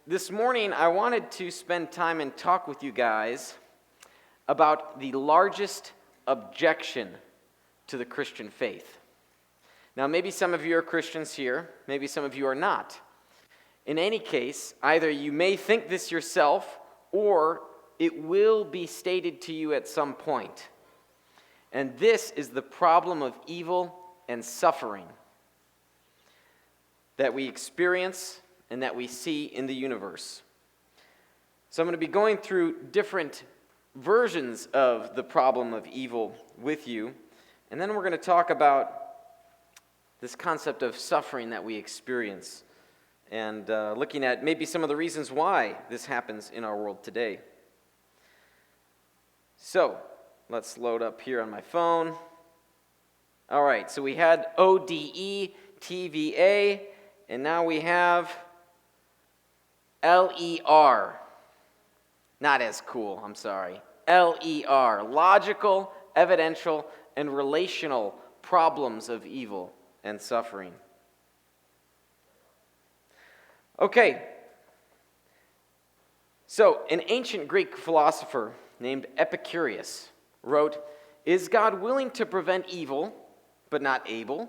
This morning, I wanted to spend time and talk with you guys about the largest objection to the Christian faith. Now, maybe some of you are Christians here, maybe some of you are not. In any case, either you may think this yourself, or it will be stated to you at some point. And this is the problem of evil and suffering that we experience and that we see in the universe. So I'm going to be going through different versions of the problem of evil with you, and then we're going to talk about this concept of suffering that we experience, and looking at maybe some of the reasons why this happens in our world today. So, let's load up here on my phone. All right, so we had ODE, TVA, and now we have LER. Not as cool, I'm sorry. LER, logical, evidential, and relational problems of evil and suffering. Okay, so an ancient Greek philosopher named Epicurus wrote, "Is God willing to prevent evil, but not able?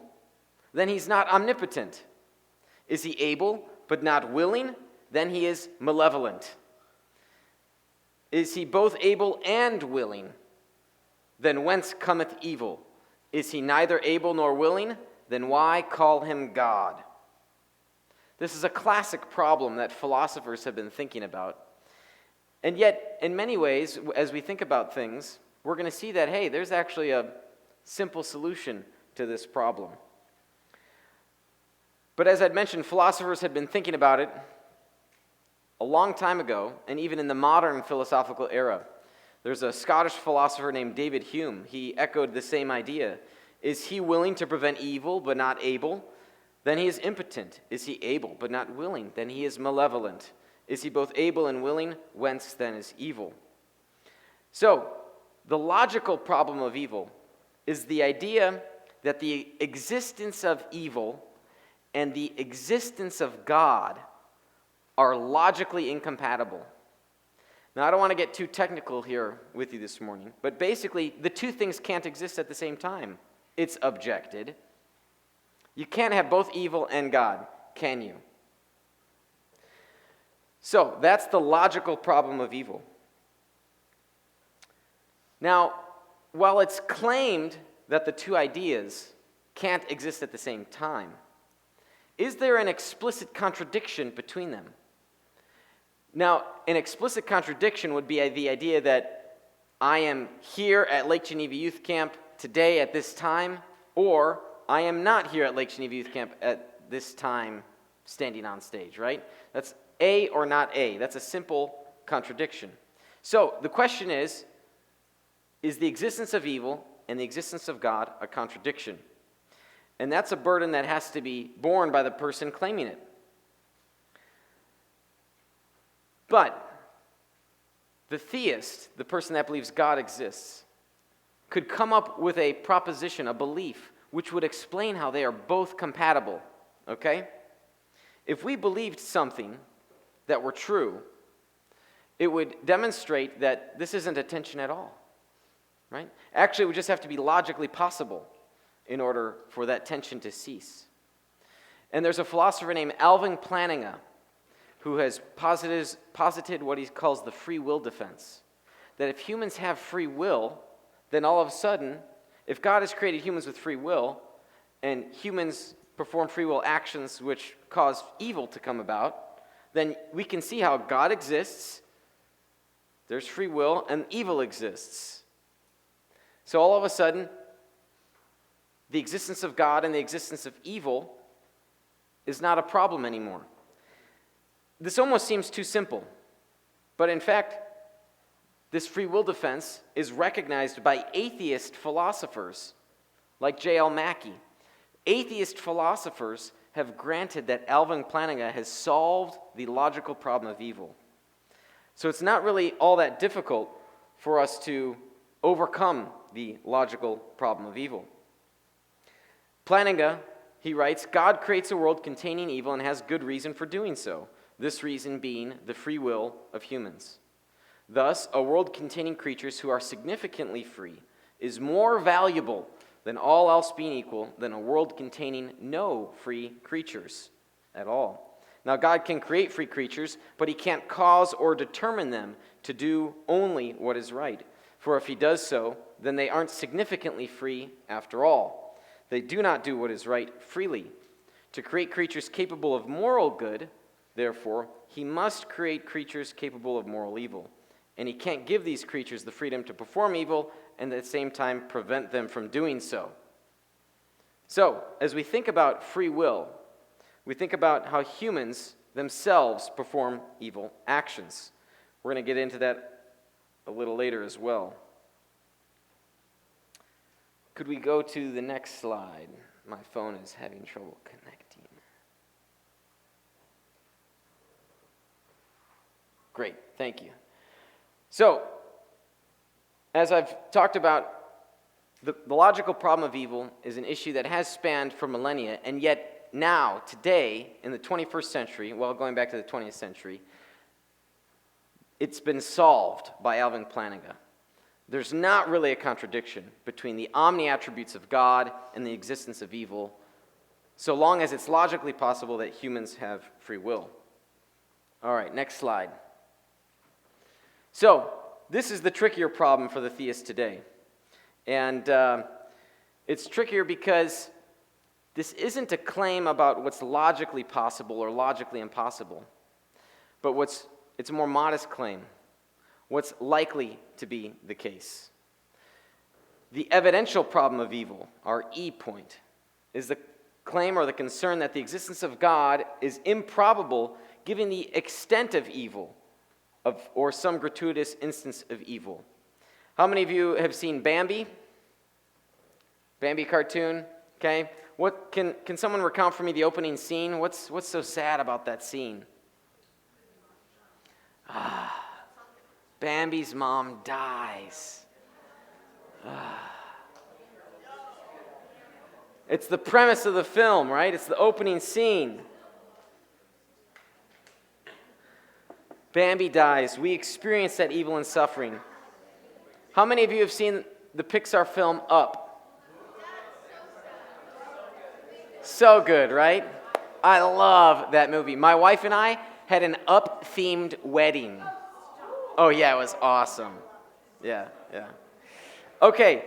Then he's not omnipotent. Is he able, but not willing? Then he is malevolent. Is he both able and willing? Then whence cometh evil? Is he neither able nor willing? Then why call him God?" This is a classic problem that philosophers have been thinking about. And yet, in many ways, as we think about things, we're going to see that, hey, there's actually a simple solution to this problem. But as I'd mentioned, philosophers had been thinking about it a long time ago, and even in the modern philosophical era. There's a Scottish philosopher named David Hume. He echoed the same idea. Is he willing to prevent evil, but not able? Then he is impotent. Is he able, but not willing? Then he is malevolent. Is he both able and willing? Whence then is evil? So, the logical problem of evil is the idea that the existence of evil and the existence of God are logically incompatible. Now, I don't want to get too technical here with you this morning, but basically, the two things can't exist at the same time. It's objected. You can't have both evil and God, can you? So, that's the logical problem of evil. Now, while it's claimed that the two ideas can't exist at the same time, is there an explicit contradiction between them? Now, an explicit contradiction would be the idea that I am here at Lake Geneva Youth Camp today at this time, or I am not here at Lake Geneva Youth Camp at this time standing on stage, right? That's A or not A. That's a simple contradiction. So the question is the existence of evil and the existence of God a contradiction? And that's a burden that has to be borne by the person claiming it. But the theist, the person that believes God exists, could come up with a proposition, a belief, which would explain how they are both compatible, okay? If we believed something that were true, it would demonstrate that this isn't a tension at all, right? Actually, it would just have to be logically possible in order for that tension to cease. And there's a philosopher named Alvin Plantinga who has posited what he calls the free will defense. That if humans have free will, then all of a sudden, if God has created humans with free will, and humans perform free will actions which cause evil to come about, then we can see how God exists, there's free will, and evil exists. So all of a sudden, the existence of God and the existence of evil is not a problem anymore. This almost seems too simple, but in fact, this free will defense is recognized by atheist philosophers like J.L. Mackie. Atheist philosophers have granted that Alvin Plantinga has solved the logical problem of evil. So it's not really all that difficult for us to overcome the logical problem of evil. Plantinga, he writes, God creates a world containing evil and has good reason for doing so. this reason being the free will of humans. Thus, a world containing creatures who are significantly free is more valuable than all else being equal than a world containing no free creatures at all. Now, God can create free creatures, but he can't cause or determine them to do only what is right. For if he does so, then they aren't significantly free after all. They do not do what is right freely. To create creatures capable of moral good, therefore, he must create creatures capable of moral evil. And he can't give these creatures the freedom to perform evil and at the same time prevent them from doing so. So, as we think about free will, we think about how humans themselves perform evil actions. We're going to get into that a little later as well. Could we go to the next slide? My phone is having trouble connecting. Great, thank you. So, as I've talked about, the logical problem of evil is an issue that has spanned for millennia, and yet now, today, in the 21st century, well, going back to the 20th century, it's been solved by Alvin Plantinga. There's not really a contradiction between the omni-attributes of God and the existence of evil, so long as it's logically possible that humans have free will. All right, next slide. So, this is the trickier problem for the theist today. And it's trickier because this isn't a claim about what's logically possible or logically impossible, but it's a more modest claim. What's likely to be the case. The evidential problem of evil, our E point, is the claim or the concern that the existence of God is improbable given the extent of evil or some gratuitous instance of evil. How many of you have seen Bambi? Bambi cartoon, okay? What can someone recount for me the opening scene? What's so sad about that scene? Bambi's mom dies. It's the premise of the film, right? It's the opening scene. Bambi dies. We experience that evil and suffering. How many of you have seen the Pixar film Up? So good, right? I love that movie. My wife and I had an Up-themed wedding. Oh, yeah, it was awesome. Yeah. Okay.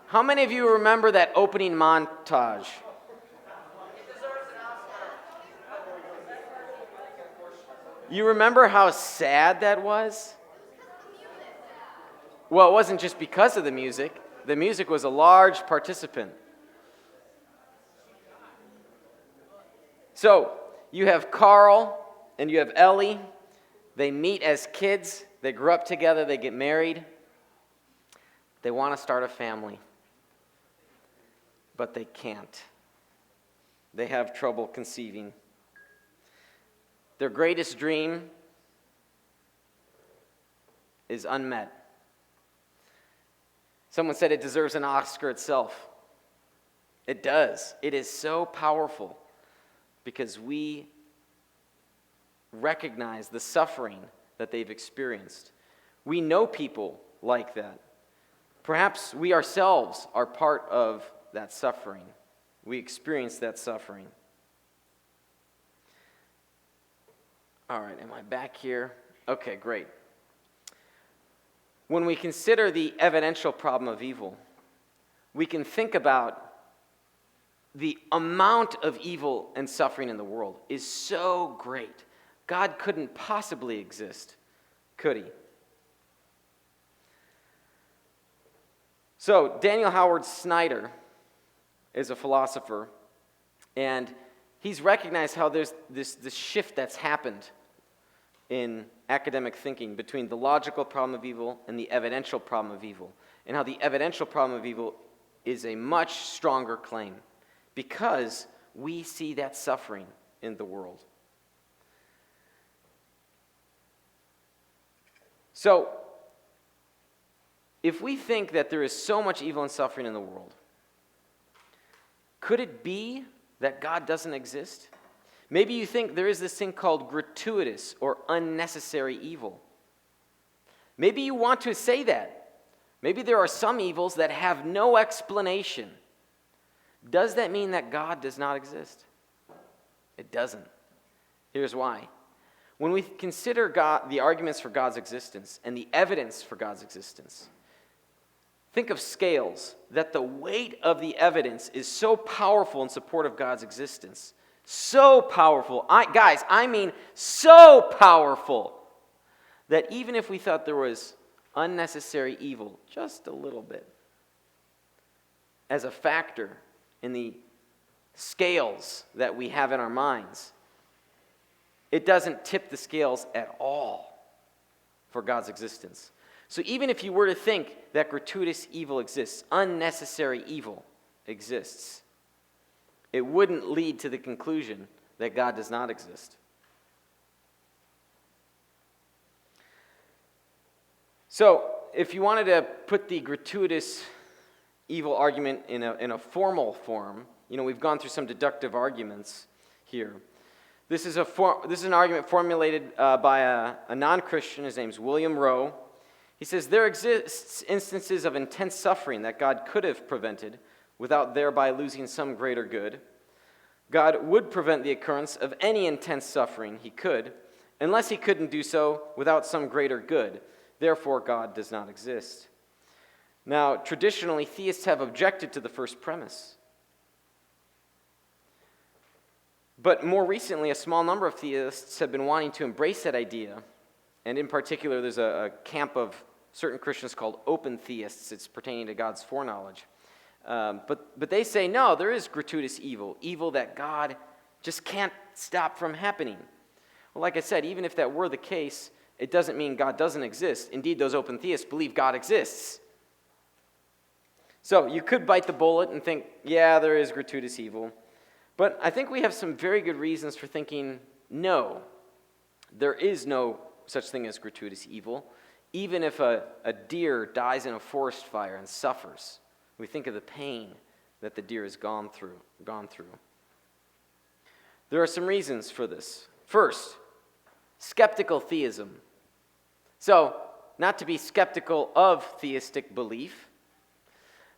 How many of you remember that opening montage? You remember how sad that was? Well, it wasn't just because of the music. The music was a large participant. So, you have Carl and you have Ellie. They meet as kids, they grew up together, they get married. They want to start a family, but they can't. They have trouble conceiving. Their greatest dream is unmet. Someone said it deserves an Oscar itself. It does. It is so powerful because we recognize the suffering that they've experienced. We know people like that. Perhaps we ourselves are part of that suffering. We experience that suffering. All right, am I back here? Okay, great. When we consider the evidential problem of evil, we can think about the amount of evil and suffering in the world is so great. God couldn't possibly exist, could he? So, Daniel Howard Snyder is a philosopher, and he's recognized how there's this shift that's happened in academic thinking between the logical problem of evil and the evidential problem of evil, and how the evidential problem of evil is a much stronger claim because we see that suffering in the world. So, if we think that there is so much evil and suffering in the world, could it be that God doesn't exist? Maybe you think there is this thing called gratuitous or unnecessary evil. Maybe you want to say that. Maybe there are some evils that have no explanation. Does that mean that God does not exist? It doesn't. Here's why. When we consider the arguments for God's existence and the evidence for God's existence, think of scales, that the weight of the evidence is so powerful in support of God's existence. So powerful. I mean so powerful that even if we thought there was unnecessary evil, just a little bit, as a factor in the scales that we have in our minds, it doesn't tip the scales at all for God's existence. So even if you were to think that gratuitous evil exists, unnecessary evil exists, it wouldn't lead to the conclusion that God does not exist. So, if you wanted to put the gratuitous evil argument in a formal form, we've gone through some deductive arguments here. This is an argument formulated by a non-Christian. His name's William Rowe. He says, there exists instances of intense suffering that God could have prevented without thereby losing some greater good. God would prevent the occurrence of any intense suffering he could, unless he couldn't do so without some greater good. Therefore, God does not exist. Now, traditionally, theists have objected to the first premise. But more recently, a small number of theists have been wanting to embrace that idea. And in particular, there's a camp of certain Christians called open theists. It's pertaining to God's foreknowledge. But they say, no, there is gratuitous evil that God just can't stop from happening. Well, like I said, even if that were the case, it doesn't mean God doesn't exist. Indeed, those open theists believe God exists. So you could bite the bullet and think, yeah, there is gratuitous evil. But I think we have some very good reasons for thinking, no, there is no such thing as gratuitous evil. Even if a deer dies in a forest fire and suffers, we think of the pain that the deer has gone through. There are some reasons for this. First, skeptical theism. So, not to be skeptical of theistic belief.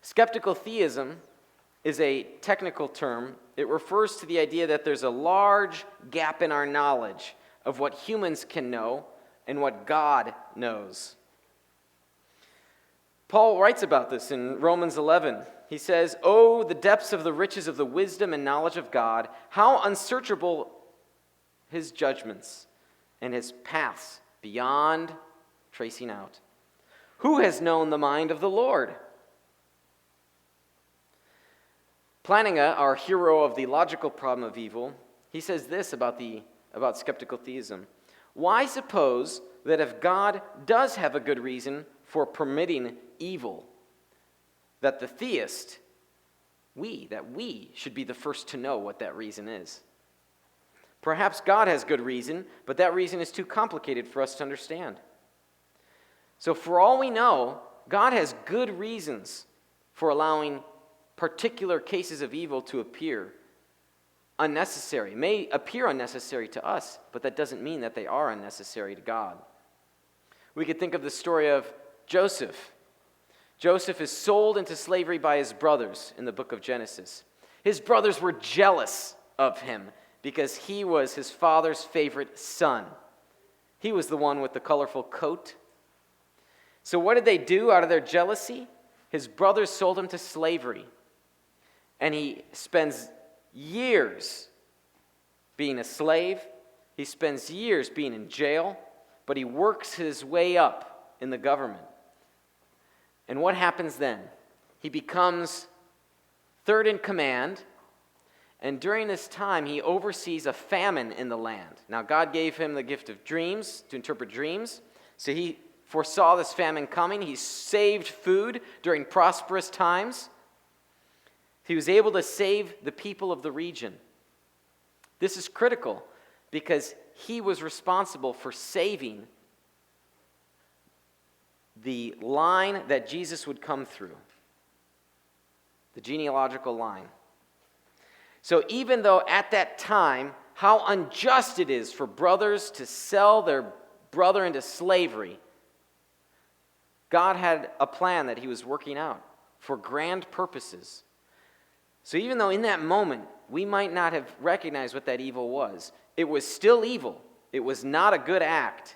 Skeptical theism is a technical term. It refers to the idea that there's a large gap in our knowledge of what humans can know and what God knows. Paul writes about this in Romans 11. He says, "Oh, the depths of the riches of the wisdom and knowledge of God, how unsearchable his judgments and his paths beyond tracing out. Who has known the mind of the Lord?" Plantinga, our hero of the logical problem of evil, he says this about skeptical theism. Why suppose that if God does have a good reason for permitting evil, that the theist, we should be the first to know what that reason is? Perhaps God has good reason, but that reason is too complicated for us to understand. So for all we know, God has good reasons for allowing particular cases of evil to appear unnecessary. It may appear unnecessary to us, but that doesn't mean that they are unnecessary to God. We could think of the story of Joseph. Joseph is sold into slavery by his brothers in the book of Genesis. His brothers were jealous of him because he was his father's favorite son. He was the one with the colorful coat. So what did they do out of their jealousy? His brothers sold him to slavery. And he spends years being a slave. He spends years being in jail, but he works his way up in the government. And what happens then? He becomes third in command, and during this time, he oversees a famine in the land. Now, God gave him the gift of dreams, to interpret dreams, so he foresaw this famine coming. He saved food during prosperous times. He was able to save the people of the region. This is critical because he was responsible for saving the line that Jesus would come through, the genealogical line. So even though at that time how unjust it is for brothers to sell their brother into slavery. God had a plan that he was working out for grand purposes. So even though in that moment we might not have recognized what that evil was, it was still evil. It was not a good act.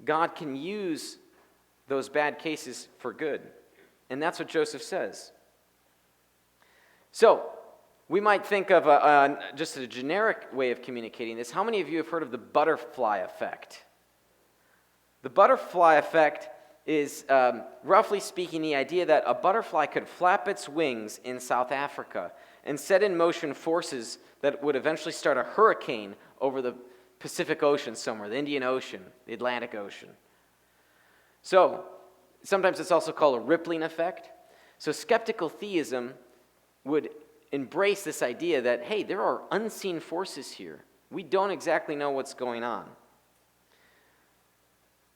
God can use those bad cases for good. And that's what Joseph says. So, we might think of just a generic way of communicating this. How many of you have heard of the butterfly effect? The butterfly effect is, roughly speaking, the idea that a butterfly could flap its wings in South Africa and set in motion forces that would eventually start a hurricane over the Pacific Ocean somewhere, the Indian Ocean, the Atlantic Ocean. So, sometimes it's also called a rippling effect. So skeptical theism would embrace this idea that, hey, there are unseen forces here. We don't exactly know what's going on.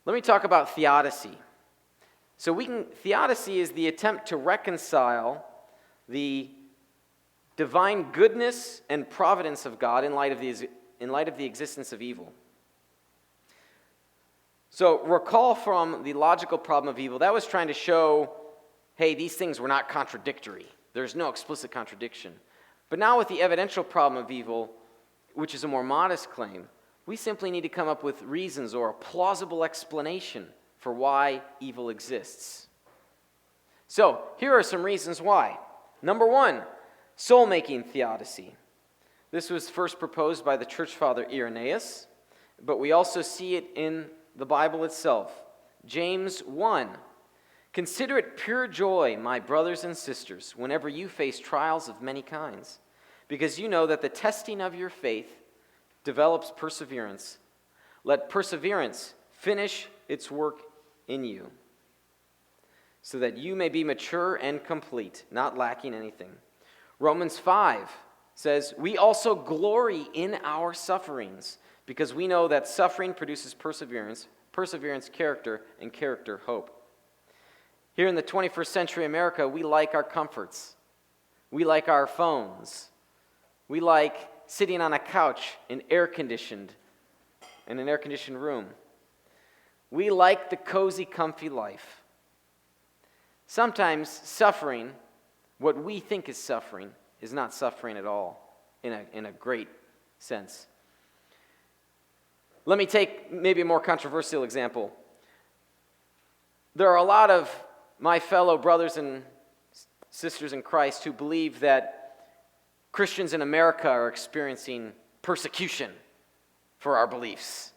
Let me talk about theodicy. Theodicy is the attempt to reconcile the divine goodness and providence of God in light of the existence of evil. So recall from the logical problem of evil, that was trying to show, hey, these things were not contradictory. There's no explicit contradiction. But now with the evidential problem of evil, which is a more modest claim, we simply need to come up with reasons or a plausible explanation for why evil exists. So here are some reasons why. Number one, soul-making theodicy. This was first proposed by the church father Irenaeus, but we also see it in the Bible itself. James 1. Consider it pure joy, my brothers and sisters, whenever you face trials of many kinds, because you know that the testing of your faith develops perseverance. Let perseverance finish its work in you, so that you may be mature and complete, not lacking anything. Romans 5 says, we also glory in our sufferings, because we know that suffering produces perseverance, perseverance character, and character hope. Here in the 21st century America, we like our comforts. We like our phones. We like sitting on a couch in an air-conditioned room. We like the cozy, comfy life. Sometimes suffering, what we think is suffering, is not suffering at all in a great sense. Let me take maybe a more controversial example. There are a lot of my fellow brothers and sisters in Christ who believe that Christians in America are experiencing persecution for our beliefs,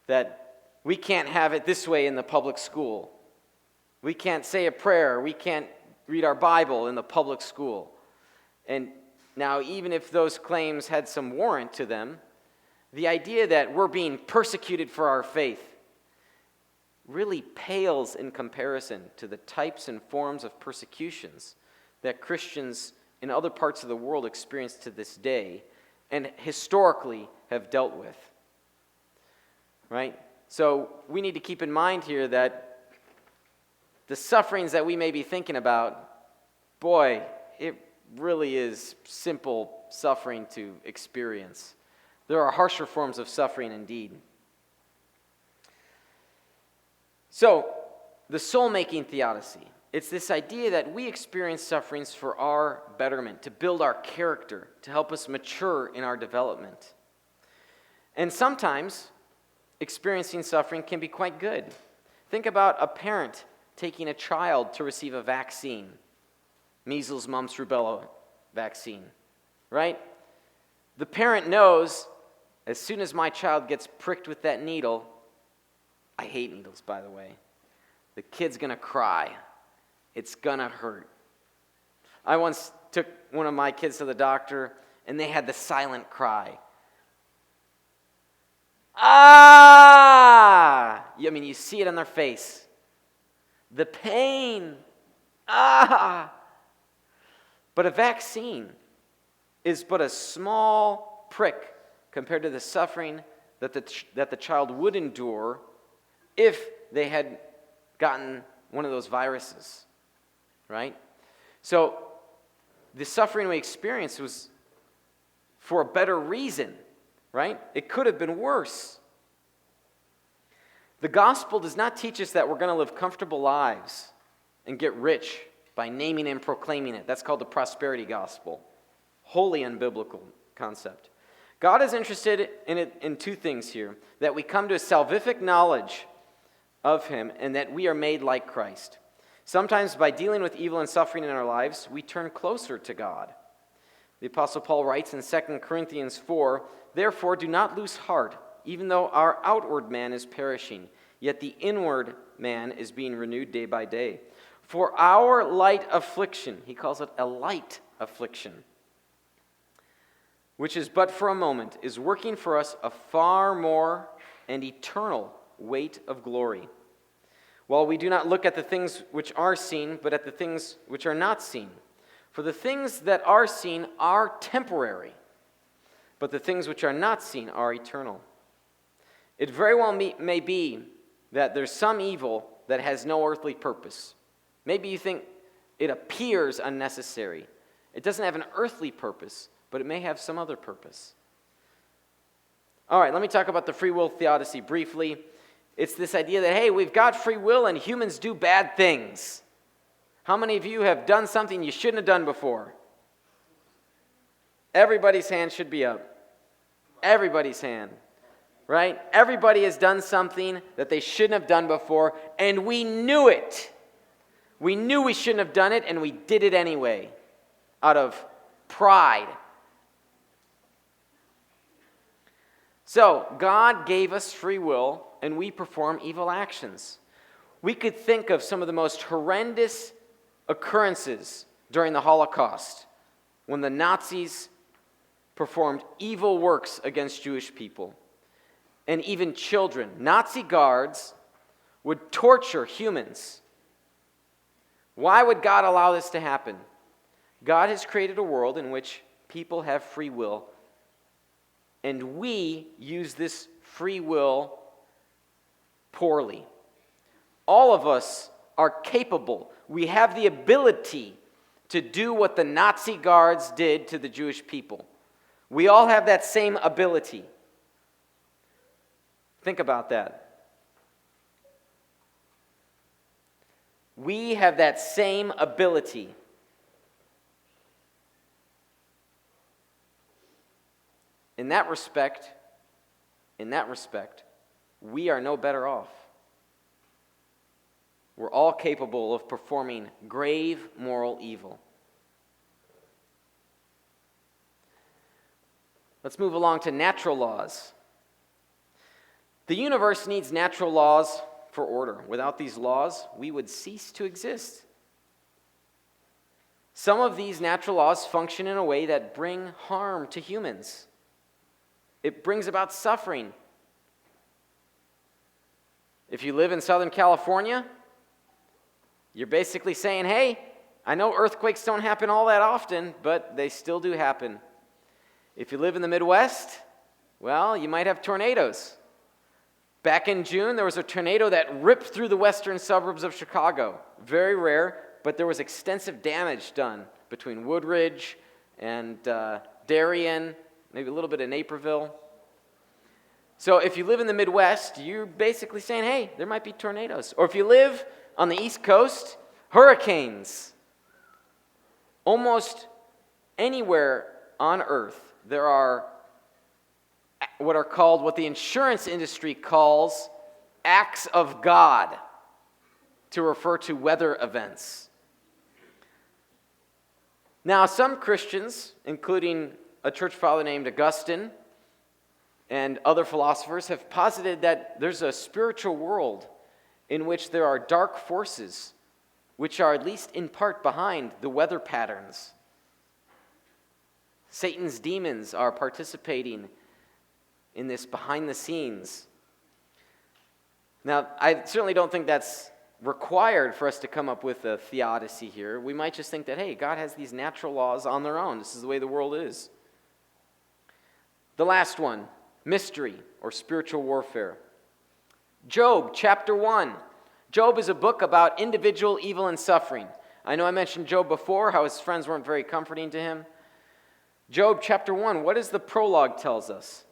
that we can't have it this way in the public school. We can't say a prayer. We can't read our Bible in the public school. And now, even if those claims had some warrant to them, the idea that we're being persecuted for our faith really pales in comparison to the types and forms of persecutions that Christians in other parts of the world experience to this day and historically have dealt with. Right? So we need to keep in mind here that the sufferings that we may be thinking about, boy, it really is simple suffering to experience. There are harsher forms of suffering indeed. So, the soul-making theodicy. It's this idea that we experience sufferings for our betterment, to build our character, to help us mature in our development. And sometimes, experiencing suffering can be quite good. Think about a parent taking a child to receive a vaccine. Measles, mumps, rubella vaccine, right? The parent knows, as soon as my child gets pricked with that needle, I hate needles, by the way, the kid's going to cry. It's going to hurt. I once took one of my kids to the doctor, and they had the silent cry. Ah! I mean, you see it on their face. The pain. Ah! But a vaccine is but a small prick compared to the suffering that the child would endure if they had gotten one of those viruses, right? So the suffering we experienced was for a better reason right? It could have been worse. The gospel does not teach us that we're going to live comfortable lives and get rich by naming and proclaiming it. That's called the prosperity gospel. Wholly unbiblical concept. God is interested in it in two things here: that we come to a salvific knowledge of him and that we are made like Christ. Sometimes by dealing with evil and suffering in our lives, we turn closer to God. The Apostle Paul writes in 2 Corinthians 4, "Therefore do not lose heart, even though our outward man is perishing, yet the inward man is being renewed day by day. For our light affliction," he calls it a light affliction, "which is but for a moment, is working for us a far more and eternal weight of glory. While we do not look at the things which are seen, but at the things which are not seen. For the things that are seen are temporary, but the things which are not seen are eternal." It very well may be that there's some evil that has no earthly purpose. Maybe you think it appears unnecessary. It doesn't have an earthly purpose, but it may have some other purpose. All right, let me talk about the free will theodicy briefly. It's this idea that, hey, we've got free will and humans do bad things. How many of you have done something you shouldn't have done before? Everybody's hand should be up. Everybody's hand, right? Everybody has done something that they shouldn't have done before, and we knew it. We knew we shouldn't have done it, and we did it anyway, out of pride. So, God gave us free will, and we perform evil actions. We could think of some of the most horrendous occurrences during the Holocaust, when the Nazis performed evil works against Jewish people, and even children. Nazi guards would torture humans. Why would God allow this to happen? God has created a world in which people have free will, and we use this free will poorly. All of us are capable. We have the ability to do what the Nazi guards did to the Jewish people. We all have that same ability. Think about that. We have that same ability. In that respect, we are no better off. We're all capable of performing grave moral evil. Let's move along to natural laws. The universe needs natural laws for order. Without these laws, we would cease to exist. Some of these natural laws function in a way that bring harm to humans. It brings about suffering. If you live in Southern California, you're basically saying, hey, I know earthquakes don't happen all that often, but they still do happen. If you live in the Midwest, well, you might have tornadoes. Back in June, there was a tornado that ripped through the western suburbs of Chicago. Very rare, but there was extensive damage done between Woodridge and Darien, maybe a little bit of Naperville. So if you live in the Midwest, you're basically saying, hey, there might be tornadoes. Or if you live on the East Coast, hurricanes. Almost anywhere on Earth, there are what the insurance industry calls acts of God to refer to weather events. Now, some Christians, including a church father named Augustine and other philosophers, have posited that there's a spiritual world in which there are dark forces which are at least in part behind the weather patterns. Satan's demons are participating in this behind the scenes. Now, I certainly don't think that's required for us to come up with a theodicy here. We might just think that, hey, God has these natural laws on their own. This is the way the world is. The last one, mystery or spiritual warfare. Job chapter 1. Job is a book about individual evil and suffering. I know I mentioned Job before, how his friends weren't very comforting to him. Job chapter 1, what does the prologue tells us?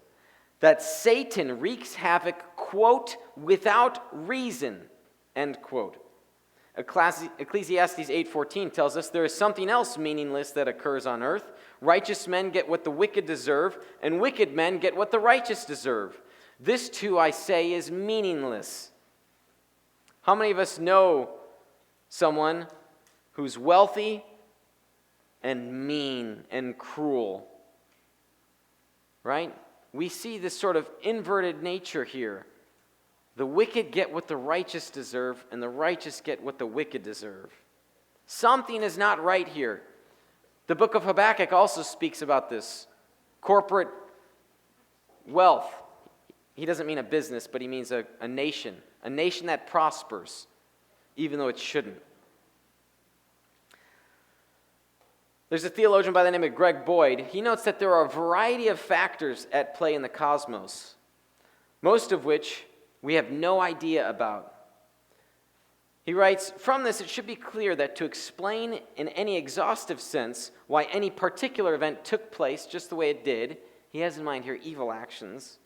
that Satan wreaks havoc, quote, without reason, end quote. Ecclesiastes 8:14 tells us there is something else meaningless that occurs on earth. Righteous men get what the wicked deserve, and wicked men get what the righteous deserve. This too, I say, is meaningless. How many of us know someone who's wealthy and mean and cruel? Right? We see this sort of inverted nature here. The wicked get what the righteous deserve, and the righteous get what the wicked deserve. Something is not right here. The book of Habakkuk also speaks about this. Corporate wealth. He doesn't mean a business, but he means a nation that prospers, even though it shouldn't. There's a theologian by the name of Greg Boyd. He notes that there are a variety of factors at play in the cosmos, most of which we have no idea about. He writes, from this it should be clear that to explain in any exhaustive sense why any particular event took place just the way it did, he has in mind here evil actions,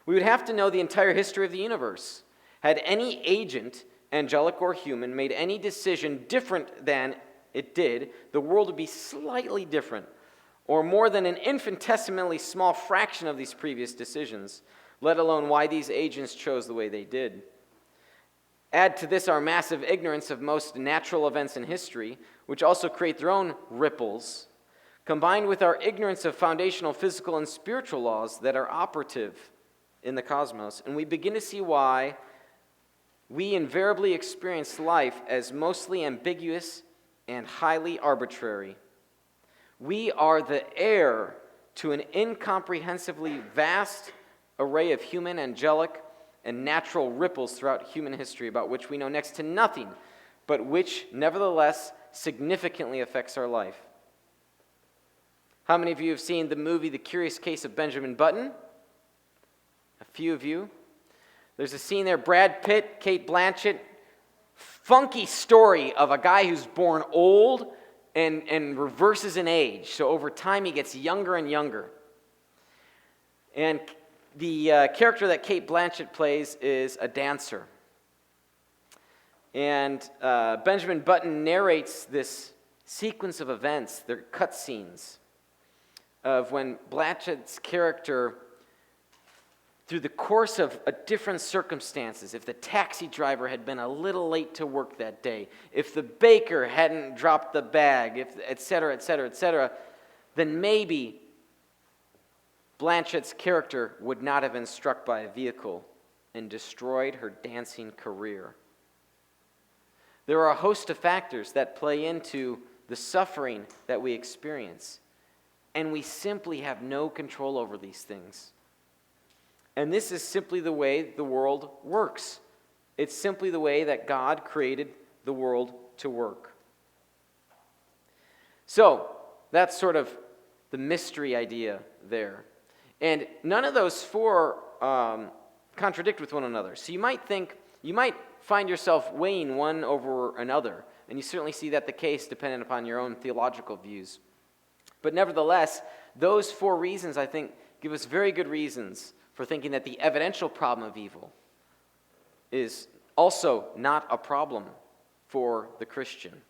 we would have to know the entire history of the universe. Had any agent, angelic or human, made any decision different than it did, the world would be slightly different, or more than an infinitesimally small fraction of these previous decisions, let alone why these agents chose the way they did. Add to this our massive ignorance of most natural events in history, which also create their own ripples, combined with our ignorance of foundational physical and spiritual laws that are operative in the cosmos, and we begin to see why we invariably experience life as mostly ambiguous and highly arbitrary. We are the heir to an incomprehensibly vast array of human, angelic, and natural ripples throughout human history about which we know next to nothing, but which nevertheless significantly affects our life. How many of you have seen the movie The Curious Case of Benjamin Button? A few of you. There's a scene there, Brad Pitt, Kate Blanchett, funky story of a guy who's born old and reverses in age. So over time he gets younger and younger. And the character that Kate Blanchett plays is a dancer. And Benjamin Button narrates this sequence of events, they're cutscenes, of when Blanchett's character, through the course of different circumstances, if the taxi driver had been a little late to work that day, if the baker hadn't dropped the bag, if et cetera, then maybe Blanchett's character would not have been struck by a vehicle and destroyed her dancing career. There are a host of factors that play into the suffering that we experience, and we simply have no control over these things. And this is simply the way the world works. It's simply the way that God created the world to work. So, that's sort of the mystery idea there. And none of those four contradict with one another. So you might find yourself weighing one over another, and you certainly see that the case dependent upon your own theological views. But nevertheless, those four reasons, I think, give us very good reasons for thinking that the evidential problem of evil is also not a problem for the Christian.